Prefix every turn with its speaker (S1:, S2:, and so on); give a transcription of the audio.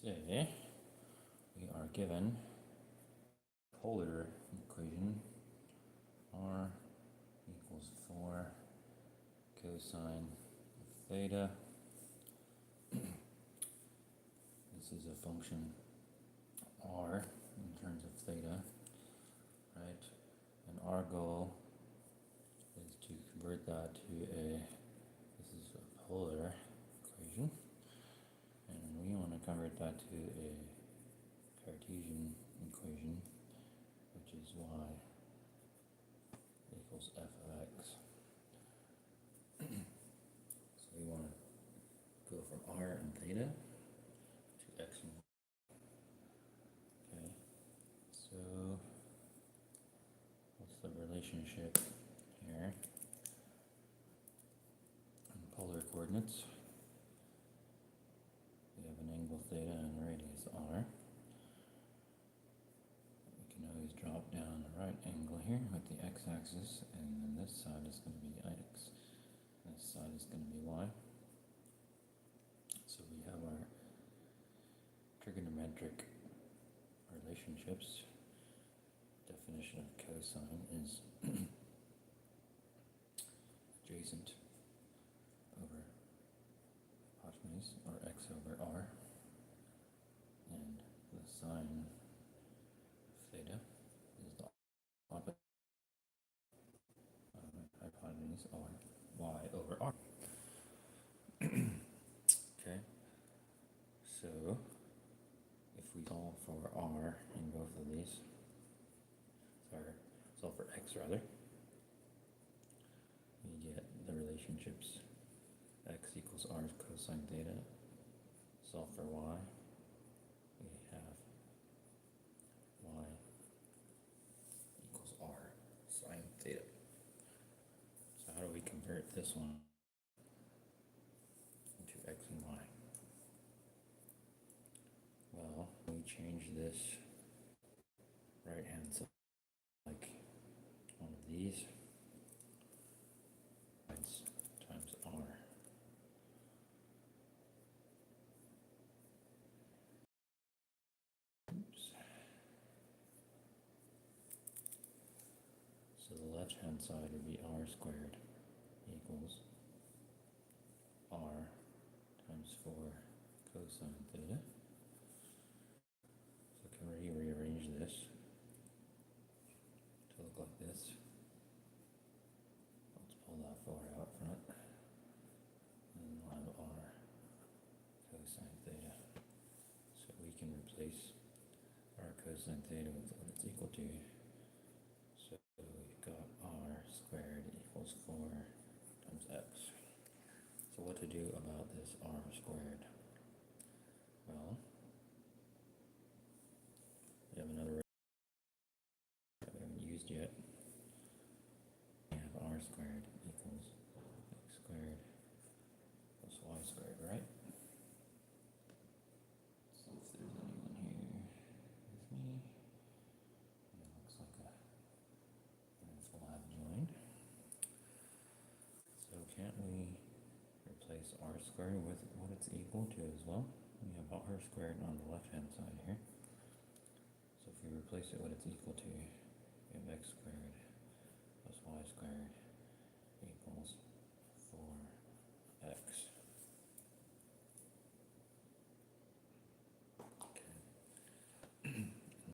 S1: say we are given polar equation r equals 4 cosine of theta. This is a function r in terms of theta, right? And our goal is to convert that to this is a polar equation, and we want to convert that to a Cartesian equation, which is y equals f of x. So we want to go from r and theta to x and y. Okay, so what's the relationship here in polar coordinates? We have an angle theta and radius r. We can always drop down the right angle here with the x-axis, and then this side is going to be x, this side is going to be y. So we have our trigonometric relationships. Definition of cosine is adjacent over hypotenuse, or x over r, and the sine of theta is the opposite hypotenuse, or y over r. Okay, so if we solve for r in both of these, solve for x rather, we get the relationships x equals r cosine theta. Solve for y, we have y equals r sine theta. So how do we convert this one into x and y? Well, we change this right hand side like one of these times r. Oops. So the left hand side would be r squared equals r times 4 cosine theta. So can we rearrange this to look like this? Let's pull that 4 out front, and we'll have r cosine theta. So we can replace r cosine theta with what it's equal to. So we've got r squared equals 4 times x. So what to do about this r squared? Well, we have another that we haven't used yet. We have r squared equals x squared plus y squared, right? Let's see if there's anyone here with me. It looks like a lab joined. So can't we replace r squared with what it's equal to as well? We have r squared on the left hand side here. So if we replace it what it's equal to, we have x squared plus y squared